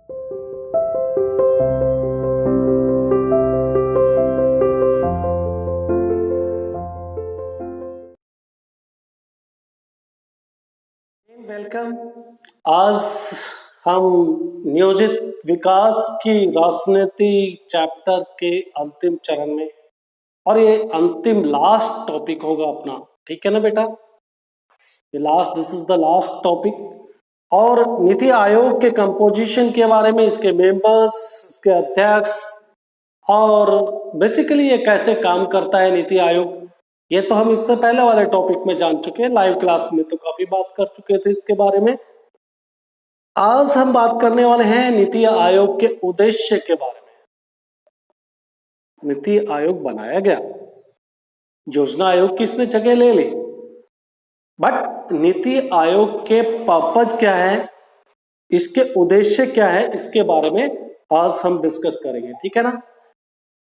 Welcome. आज हम नियोजित विकास की राजनीति चैप्टर के अंतिम चरण में, और ये अंतिम लास्ट टॉपिक होगा अपना, ठीक है ना बेटा? ये last, this is the last topic. और नीति आयोग के कंपोजिशन के बारे में, इसके मेंबर्स, इसके अध्यक्ष, और बेसिकली ये कैसे काम करता है नीति आयोग, ये तो हम इससे पहले वाले टॉपिक में जान चुके हैं। लाइव क्लास में तो काफी बात कर चुके थे इसके बारे में। आज हम बात करने वाले हैं नीति आयोग के उद्देश्य के बारे में। नीति आयोग बनाया गया, योजना आयोग की इसने जगह ले ली, बट नीति आयोग के पर्पज क्या है, इसके उद्देश्य क्या है, इसके बारे में आज हम डिस्कस करेंगे, ठीक है ना?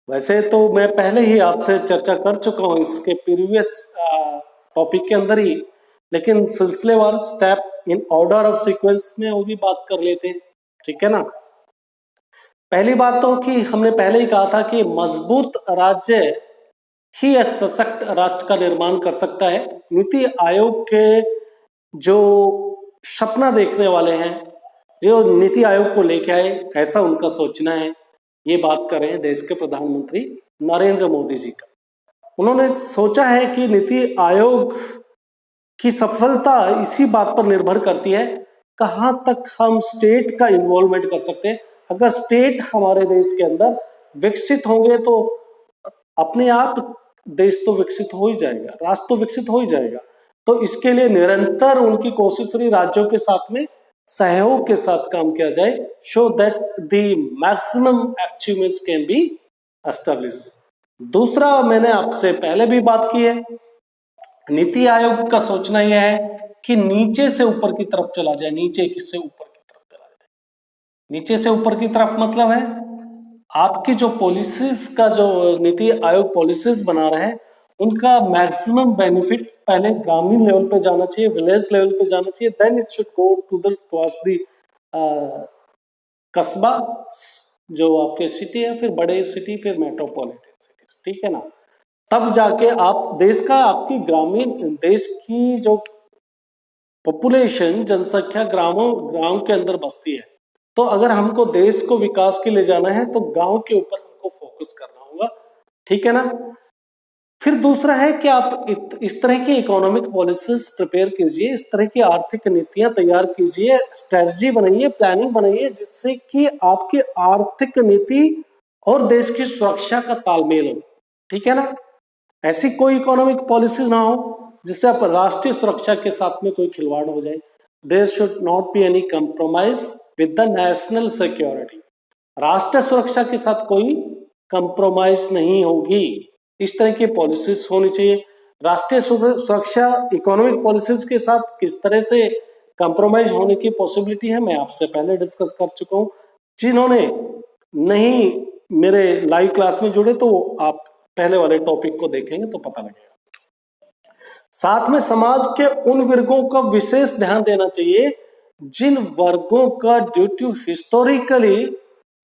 वैसे तो मैं पहले ही आपसे चर्चा कर चुका हूं इसके प्रीवियस टॉपिक के अंदर ही, लेकिन सिलसिलेवार step in order of sequence में वो भी बात कर लेते हैं, ठीक है ना? पहली बात तो कि हमने पहले ही कहा था कि मजबूत राज्य ही सशक्त राष्ट्र का निर्माण कर सकता है। नीति आयोग के जो सपना देखने वाले हैं, जो नीति आयोग को लेके आए, ऐसा उनका सोचना है। ये बात कर रहे हैं देश के प्रधानमंत्री नरेंद्र मोदी जी का। उन्होंने सोचा है कि नीति आयोग की सफलता इसी बात पर निर्भर करती है कहां तक हम स्टेट का इन्वॉल्वमेंट कर सकते हैं। अगर स्टेट हमारे देश के अंदर विकसित होंगे तो अपने आप देश तो विकसित हो ही जाएगा, राष्ट्र तो विकसित हो ही जाएगा। तो इसके लिए निरंतर उनकी कोशिश रही राज्यों के साथ में सहयोग के साथ काम किया जाए, show that the maximum achievements can be establish. दूसरा, मैंने आपसे पहले भी बात की है, नीति आयोग का सोचना यह है कि नीचे से ऊपर की तरफ चला जाए। नीचे से ऊपर की तरफ चला जाए, नीचे से ऊपर की तरफ मतलब है आपकी जो पॉलिसीज का, जो नीति आयोग पॉलिसीज बना रहे हैं, उनका मैक्सिमम बेनिफिट पहले ग्रामीण लेवल पे जाना चाहिए, विलेज लेवल पे जाना चाहिए, then it should go to the towards the कस्बा, जो आपके सिटी है, फिर बड़े सिटी, फिर मेट्रोपॉलिटन सिटीज, ठीक है ना? तब जाके आप देश का, आपकी ग्रामीण देश की जो पॉपुलेशन, जनसंख्या गांव के अंदर बसती है। तो अगर हमको देश को विकास के लिए जाना है तो गांव के ऊपर हमको फोकस करना होगा, ठीक है ना? फिर दूसरा है कि आप इस तरह की इकोनॉमिक पॉलिसीज प्रिपेयर कीजिए, इस तरह की आर्थिक नीतियां तैयार कीजिए, स्ट्रेटजी बनाइए, प्लानिंग बनाइए, जिससे कि आपकी आर्थिक नीति और देश की सुरक्षा का तालमेल हो, ठीक है ना? ऐसी कोई इकोनॉमिक पॉलिसीज ना हो जिससे आप राष्ट्रीय सुरक्षा के साथ में कोई खिलवाड़ हो जाए। There should not be any compromise with the national security. राष्ट्रीय सुरक्षा के साथ कोई कंप्रोमाइज नहीं होगी, इस तरह की पॉलिसीज होनी चाहिए। राष्ट्रीय सुरक्षा इकोनॉमिक पॉलिसीज के साथ किस तरह से कंप्रोमाइज होने की पॉसिबिलिटी है, मैं आपसे पहले डिस्कस कर चुका हूं। जिन्होंने नहीं मेरे लाइव क्लास में जुड़े तो आप पहले वाले टॉपिक को देखेंगे तो पता लगेगा। साथ में समाज के उन वर्गों का विशेष ध्यान देना चाहिए जिन वर्गों का ड्यू टू हिस्टोरिकली,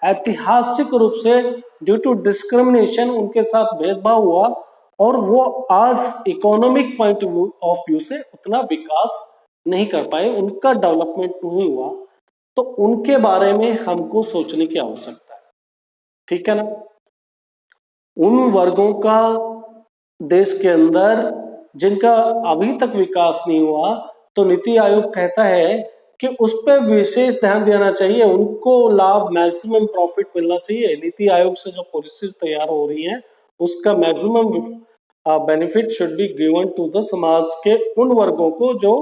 ऐतिहासिक रूप से ड्यू टू डिस्क्रिमिनेशन उनके साथ भेदभाव हुआ और वो आज इकोनॉमिक पॉइंट ऑफ व्यू से उतना विकास नहीं कर पाए, उनका डेवलपमेंट नहीं हुआ, तो उनके बारे में हमको सोचने की आवश्यकता है, ठीक है ना? उन वर्गों का देश के अंदर जिनका अभी तक विकास नहीं हुआ, तो नीति आयोग कहता है कि उस पर विशेष ध्यान देना चाहिए, उनको लाभ, मैक्सिमम प्रॉफिट मिलना चाहिए। नीति आयोग से जो पॉलिसीज तैयार हो रही हैं उसका maximum benefit should be given to the समाज के उन वर्गों को जो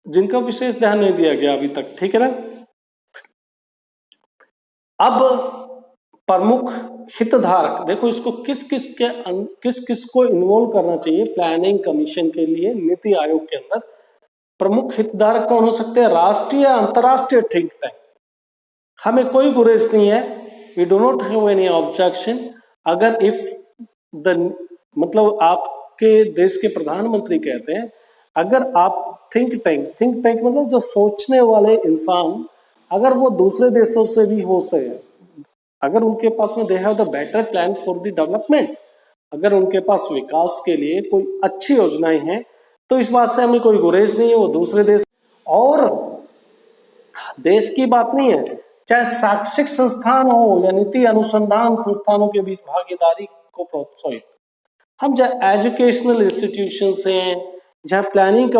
जिनका विशेष ध्यान नहीं दिया गया अभी तक, ठीक है ना? अब प्रमुख हितधारक देखो, इसको किस किस को इन्वॉल्व करना चाहिए प्लानिंग कमीशन के लिए नीति आयोग के अंदर। प्रमुख हितधारक कौन हो सकते हैं? राष्ट्रीय, अंतरराष्ट्रीय थिंक टैंक। हमें कोई गुरेज नहीं है, we do not have any objection. अगर इफ द मतलब आपके देश के प्रधानमंत्री कहते हैं, अगर आप थिंक टैंक मतलब जो सोचने वाले इंसान अगर वो दूसरे देशों से भी होते हैं, अगर उनके पास में they have the better plan for the development, अगर उनके पास विकास के लिए कोई अच्छी योजनाएं हैं, तो इस बात से हमें कोई गुरेज नहीं है। वो दूसरे देश और देश की बात नहीं है, चाहे शैक्षिक संस्थान हो या नीति अनुसंधान संस्थानों के बीच भागीदारी को प्रोत्साहित, हम जहाँ एजुकेशनल इंस्टीट्यूशंस हैं, जहाँ प्लानिंग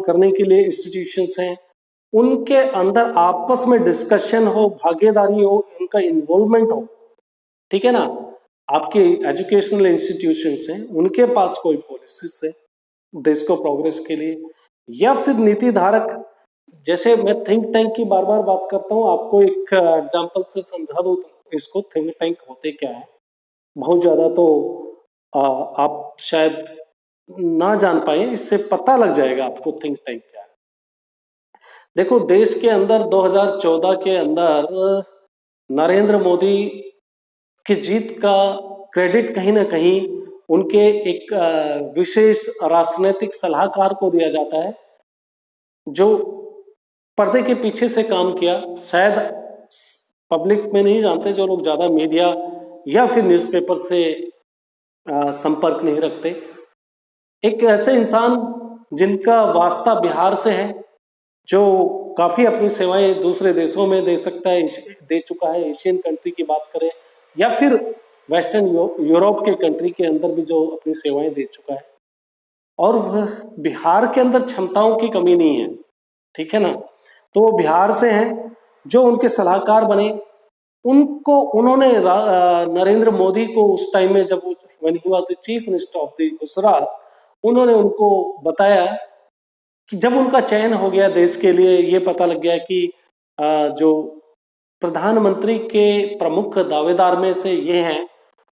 करने के लिए इंस्टीट्यूशंस हैं, उनके अंदर आपस में डिस्कशन हो, भागीदारी हो, उनका इन्वॉल्वमेंट हो, ठीक है ना। आपके एजुकेशनल इंस्टीट्यूशंस हैं, उनके पास कोई पॉलिसीज है देश को प्रोग्रेस के लिए, या फिर नीति धारक, जैसे मैं थिंक टैंक की बार बार बात करता हूँ, आपको एक एग्जांपल से समझा दूँ इसको, थिंक टैंक होते क्या है। बहुत ज्यादा तो आप शायद ना जान पाए, इससे पता लग जाएगा आपको थिंक टैंक क्या है। देखो, देश के अंदर 2014 के अंदर नरेंद्र मोदी की जीत का क्रेडिट कहीं ना कहीं उनके एक विशेष राजनीतिक सलाहकार को दिया जाता है, जो पर्दे के पीछे से काम किया। शायद पब्लिक में नहीं जानते, जो लोग ज्यादा मीडिया या फिर न्यूज़पेपर से संपर्क नहीं रखते। एक ऐसे इंसान जिनका वास्ता बिहार से है, जो काफी अपनी सेवाएं दूसरे देशों में दे सकता है, दे चुका है। एशियन कंट्री की बात करें या फिर वेस्टर्न यूरोप के कंट्री के अंदर भी जो अपनी सेवाएं दे चुका है, और वह बिहार के अंदर क्षमताओं की कमी नहीं है, ठीक है ना। तो वो बिहार से हैं, जो उनके सलाहकार बने, उन्होंने नरेंद्र मोदी को उस टाइम में, जब when he was the chief minister of the Gujarat, उन्होंने उनको बताया कि जब उनका चयन हो गया देश के लिए, ये पता लग गया कि जो प्रधानमंत्री के प्रमुख दावेदार में से ये हैं,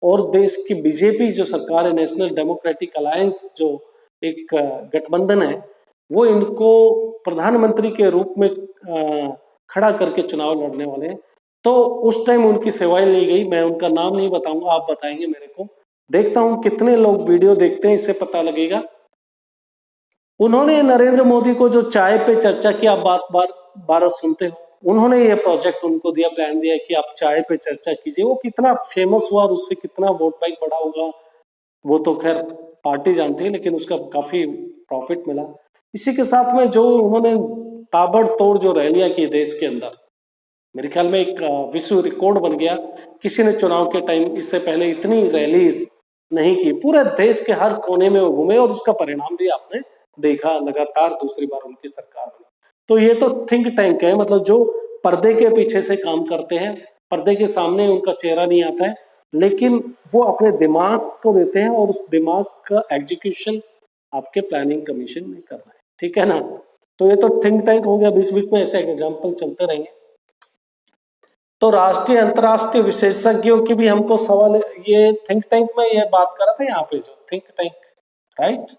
और देश की बीजेपी जो सरकार है, नेशनल डेमोक्रेटिक अलायंस, जो एक गठबंधन है, वो इनको प्रधानमंत्री के रूप में खड़ा करके चुनाव लड़ने वाले हैं। तो उस टाइम उनकी सेवाएं ली गई। मैं उनका नाम नहीं बताऊंगा, आप बताएंगे मेरे को। देखता हूं कितने लोग वीडियो देखते हैं, इससे पता लगेगा। उन्होंने नरेंद्र मोदी को जो चाय पे चर्चा की, आप बार बार सुनते हो, उन्होंने ये प्रोजेक्ट उनको दिया, प्लान दिया कि आप चाय पे चर्चा कीजिए। वो कितना फेमस हुआ और उससे कितना वोट बैंक बढ़ा होगा वो तो खैर पार्टी जानती है, लेकिन उसका काफी प्रॉफिट मिला। इसी के साथ में जो उन्होंने ताबड़तोड़ जो रैलियां की देश के अंदर, मेरे ख्याल में एक विश्व रिकॉर्ड बन गया। किसी ने चुनाव के टाइम इससे पहले इतनी रैलीज नहीं की। पूरे देश के हर कोने में वो घूमे और उसका परिणाम भी आपने देखा, लगातार दूसरी बार उनकी सरकार बनी। तो ये तो थिंक टैंक है, मतलब जो पर्दे के पीछे से काम करते हैं, पर्दे के सामने उनका चेहरा नहीं आता है, लेकिन वो अपने दिमाग को देते हैं, और उस दिमाग का एग्जीक्यूशन आपके प्लानिंग कमीशन में कर रहा है, ठीक है ना। तो ये तो थिंक टैंक हो गया, बीच बीच में ऐसे एग्जाम्पल चलते रहेंगे। तो राष्ट्रीय अंतर्राष्ट्रीय विशेषज्ञों की भी हमको सवाल, ये थिंक टैंक में ये बात कर रहा था यहाँ पे, जो थिंक टैंक, राइट।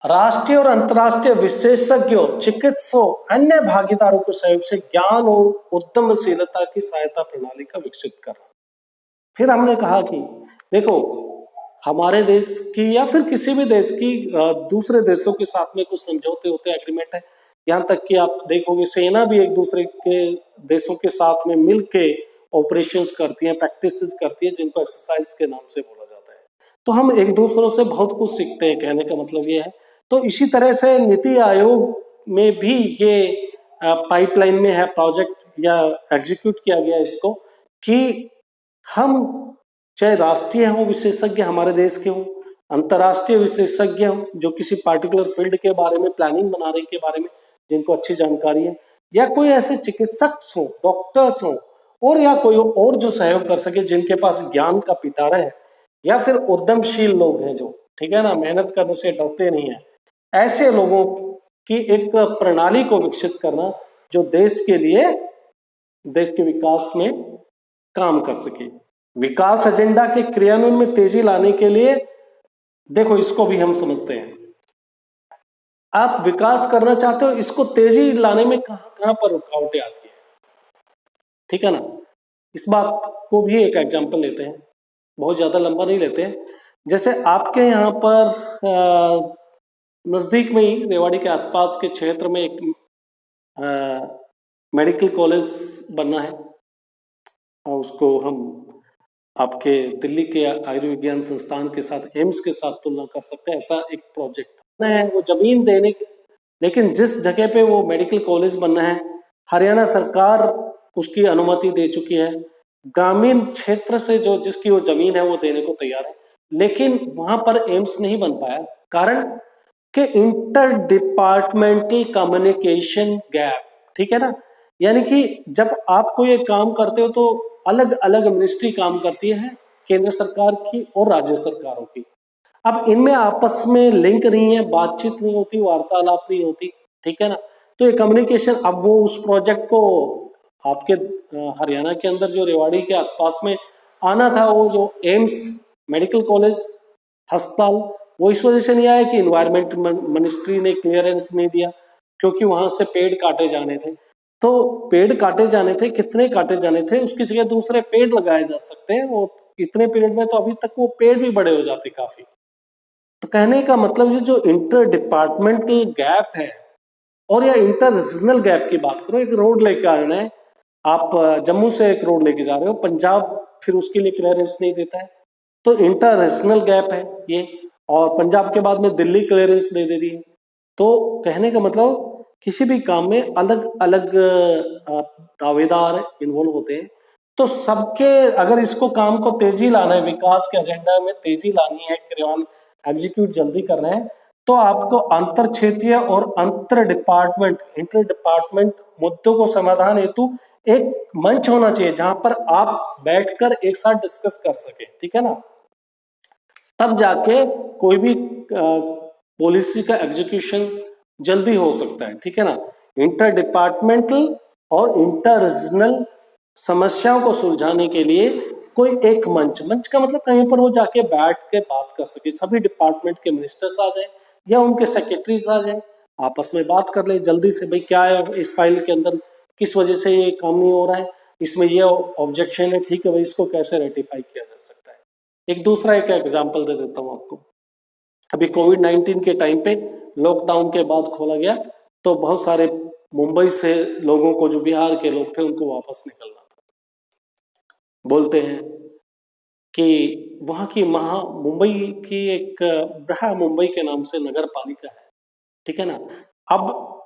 राष्ट्रीय और अंतर्राष्ट्रीय विशेषज्ञों, चिकित्सकों, अन्य भागीदारों के सहयोग से ज्ञान और उद्यमशीलता की सहायता प्रणाली का विकसित करना। फिर हमने कहा कि देखो, हमारे देश की या फिर किसी भी देश की दूसरे देशों के साथ में कुछ समझौते होते हैं, एग्रीमेंट है। यहाँ तक कि आप देखोगे सेना भी एक दूसरे के देशों के साथ में मिलके ऑपरेशंस करती है, प्रैक्टिसेस करती है, जिनको एक्सरसाइज के नाम से बोला जाता है। तो हम एक दूसरों से बहुत कुछ सीखते हैं, कहने का मतलब ये है। तो इसी तरह से नीति आयोग में भी ये पाइपलाइन में है प्रोजेक्ट, या एग्जीक्यूट किया गया इसको, कि हम चाहे राष्ट्रीय हो विशेषज्ञ हमारे देश के हो, अंतर्राष्ट्रीय विशेषज्ञ हो जो किसी पार्टिकुलर फील्ड के बारे में, प्लानिंग बनाने के बारे में जिनको अच्छी जानकारी है, या कोई ऐसे चिकित्सक हो, डॉक्टर्स हो, और या कोई और जो सहयोग कर सके, जिनके पास ज्ञान का पिटारा है, या फिर उद्यमशील लोग हैं जो, ठीक है ना, मेहनत करने से डरते नहीं है, ऐसे लोगों की एक प्रणाली को विकसित करना जो देश के लिए, देश के विकास में काम कर सके। विकास एजेंडा के क्रियान्वयन में तेजी लाने के लिए, देखो इसको भी हम समझते हैं, आप विकास करना चाहते हो, इसको तेजी लाने में कहां पर रुकावटें आती है, ठीक है ना। इस बात को भी एक एग्जांपल लेते हैं, बहुत ज्यादा लंबा नहीं लेते हैं। जैसे आपके यहाँ पर नज़दीक में ही रेवाड़ी के आसपास के क्षेत्र में एक मेडिकल कॉलेज बनना है, और उसको हम आपके दिल्ली के आयुर्विज्ञान संस्थान के साथ, एम्स के साथ तुलना कर सकते हैं। ऐसा एक प्रोजेक्ट है, वो जमीन देने के, लेकिन जिस जगह पे वो मेडिकल कॉलेज बनना है हरियाणा सरकार उसकी अनुमति दे चुकी है। ग्रामीण क्षेत्र से जो जिसकी वो जमीन है वो देने को तैयार है, लेकिन वहां पर एम्स नहीं बन पाया। कारण कि इंटर डिपार्टमेंटल कम्युनिकेशन गैप, ठीक है ना। यानी कि जब आप कोई एक काम करते हो तो अलग अलग मिनिस्ट्री काम करती है, केंद्र सरकार की और राज्य सरकारों की। अब इनमें आपस में लिंक नहीं है, बातचीत नहीं होती, वार्तालाप नहीं होती, ठीक है ना। तो ये कम्युनिकेशन, अब वो उस प्रोजेक्ट को आपके हरियाणा के अंदर जो रेवाड़ी के आसपास में आना था, वो जो एम्स मेडिकल कॉलेज अस्पताल, वो इस वजह से नहीं आया कि इन्वायरमेंट मिनिस्ट्री ने क्लियरेंस नहीं दिया, क्योंकि वहां से पेड़ काटे जाने थे। तो पेड़ काटे जाने थे, कितने काटे जाने थे, उसकी जगह दूसरे पेड़ लगाए जा सकते हैं, और इतने पीरियड में तो अभी तक वो पेड़ भी बड़े हो जाते काफी। तो कहने का मतलब ये जो इंटर डिपार्टमेंटल गैप है, और या इंटर रीजनल गैप की बात करो, एक रोड लेके आना है, आप जम्मू से एक रोड लेके जा रहे हो, पंजाब फिर उसके लिए क्लियरेंस नहीं देता है, तो इंटर रीजनल गैप है ये, और पंजाब के बाद में दिल्ली क्लियरेंस दे रही है। तो कहने का मतलब किसी भी काम में अलग अलग दावेदार इन्वॉल्व होते हैं, तो सबके, अगर इसको काम को तेजी लाना है, विकास के एजेंडा में तेजी लानी है, क्रियान्वयन एग्जीक्यूट जल्दी करना है, तो आपको अंतर क्षेत्रीय और अंतर डिपार्टमेंट, इंटर डिपार्टमेंट मुद्दों को समाधान हेतु एक मंच होना चाहिए जहां पर आप बैठकर एक साथ डिस्कस कर सके, ठीक है ना। तब जाके कोई भी पॉलिसी का एग्जीक्यूशन जल्दी हो सकता है, ठीक है ना। इंटर डिपार्टमेंटल और इंटर रीजनल समस्याओं को सुलझाने के लिए कोई एक मंच, मंच का मतलब कहीं पर वो जाके बैठ के बात कर सके, सभी डिपार्टमेंट के मिनिस्टर्स आ जाए या उनके सेक्रेटरीज आ जाए, आपस में बात कर ले जल्दी से, भाई क्या है इस फाइल के अंदर, किस वजह से ये काम नहीं हो रहा है, इसमें ये ऑब्जेक्शन है, ठीक है भाई, इसको कैसे रेटिफाई किया जा सकता है। एक दूसरा एक एग्जाम्पल दे देता हूँ आपको। अभी कोविड-19 के टाइम पे लॉकडाउन के बाद खोला गया, तो बहुत सारे मुंबई से लोगों को, जो बिहार के लोग थे, उनको वापस निकलना था। बोलते हैं कि वहां की मुंबई की एक ब्रहा मुंबई के नाम से नगर पालिका है, ठीक है ना। अब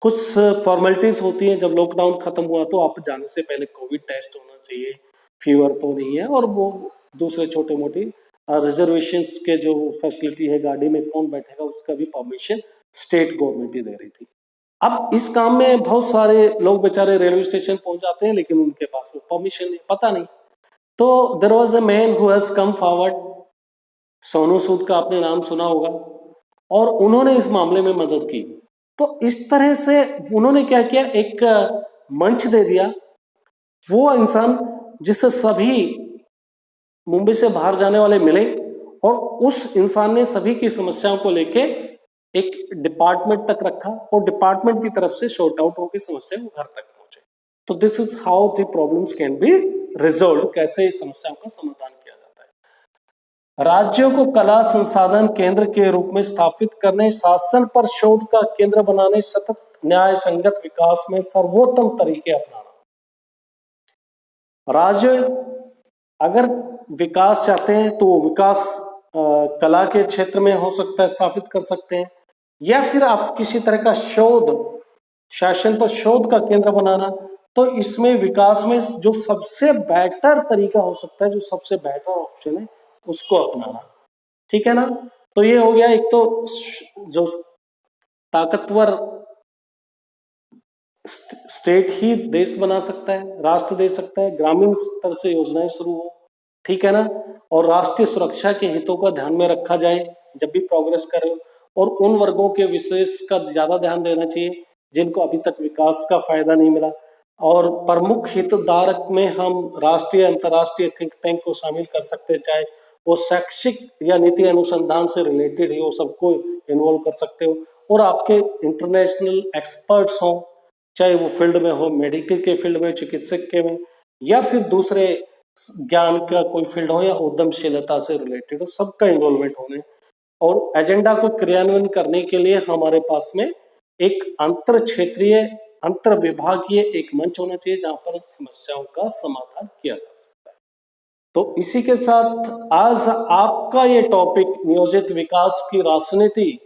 कुछ फॉर्मेलिटीज होती हैं, जब लॉकडाउन खत्म हुआ तो आप जाने से पहले कोविड टेस्ट होना चाहिए, फीवर तो नहीं है, और वो दूसरे छोटे मोटे रिजर्वेशंस के जो फैसिलिटी है, गाड़ी में कौन बैठेगा उसका भी परमिशन स्टेट गवर्नमेंट ही दे रही थी। अब इस काम में बहुत सारे लोग बेचारे रेलवे स्टेशन पहुंच जाते हैं, लेकिन उनके पास वो परमिशन नहीं, पता नहीं। तो there was a man who has come forward, Sonu Sood का आपने नाम सुना होगा, और उन्होंने इस मामले में मदद की। तो इस तरह से उन्होंने क्या किया, एक मंच दे दिया, वो इंसान जिससे सभी मुंबई से बाहर जाने वाले मिले, और उस इंसान ने सभी की समस्याओं को लेके एक डिपार्टमेंट तक रखा, और डिपार्टमेंट की तरफ से शॉर्ट आउट होकर समस्या घर तक पहुंचे। तो this is how the problems can be resolve, कैसे समस्याओं का समाधान किया जाता है। राज्यों को कला संसाधन केंद्र के रूप में स्थापित करने, शासन पर शोध का केंद्र बनाने, सतत न्याय संगत विकास में सर्वोत्तम तरीके अपनाना। राज्य अगर विकास चाहते हैं तो विकास कला के क्षेत्र में हो सकता है, स्थापित कर सकते हैं, या फिर आप किसी तरह का शोध, शासन पर शोध का केंद्र बनाना, तो इसमें विकास में जो सबसे बेहतर तरीका हो सकता है, जो सबसे बेहतर ऑप्शन है, उसको अपनाना, ठीक है ना। तो ये हो गया एक तो जो ताकतवर स्टेट ही देश बना सकता है, राष्ट्र दे सकता है, ग्रामीण स्तर से योजनाएं शुरू हो, ठीक है ना, और राष्ट्रीय सुरक्षा के हितों का ध्यान में रखा जाए जब भी प्रोग्रेस करे, और उन वर्गों के विशेष का ज्यादा ध्यान देना चाहिए जिनको अभी तक विकास का फायदा नहीं मिला, और प्रमुख हितधारक में हम राष्ट्रीय अंतर्राष्ट्रीय थिंक टैंक को शामिल कर सकते हैं, चाहे वो शैक्षिक या नीति अनुसंधान से रिलेटेड ही हो, सबको इन्वॉल्व कर सकते हो, और आपके इंटरनेशनल एक्सपर्ट्स हों, चाहे वो फील्ड में हो, मेडिकल के फील्ड में, चिकित्सक के में, या फिर दूसरे ज्ञान का कोई फील्ड हो, या उद्यमशीलता से रिलेटेड हो, सबका इन्वॉल्वमेंट होने, और एजेंडा को क्रियान्वयन करने के लिए हमारे पास में एक अंतर क्षेत्रीय, अंतर विभागीय एक मंच होना चाहिए जहां पर समस्याओं का समाधान किया जा सकता है। तो इसी के साथ आज आपका ये टॉपिक नियोजित विकास की राजनीति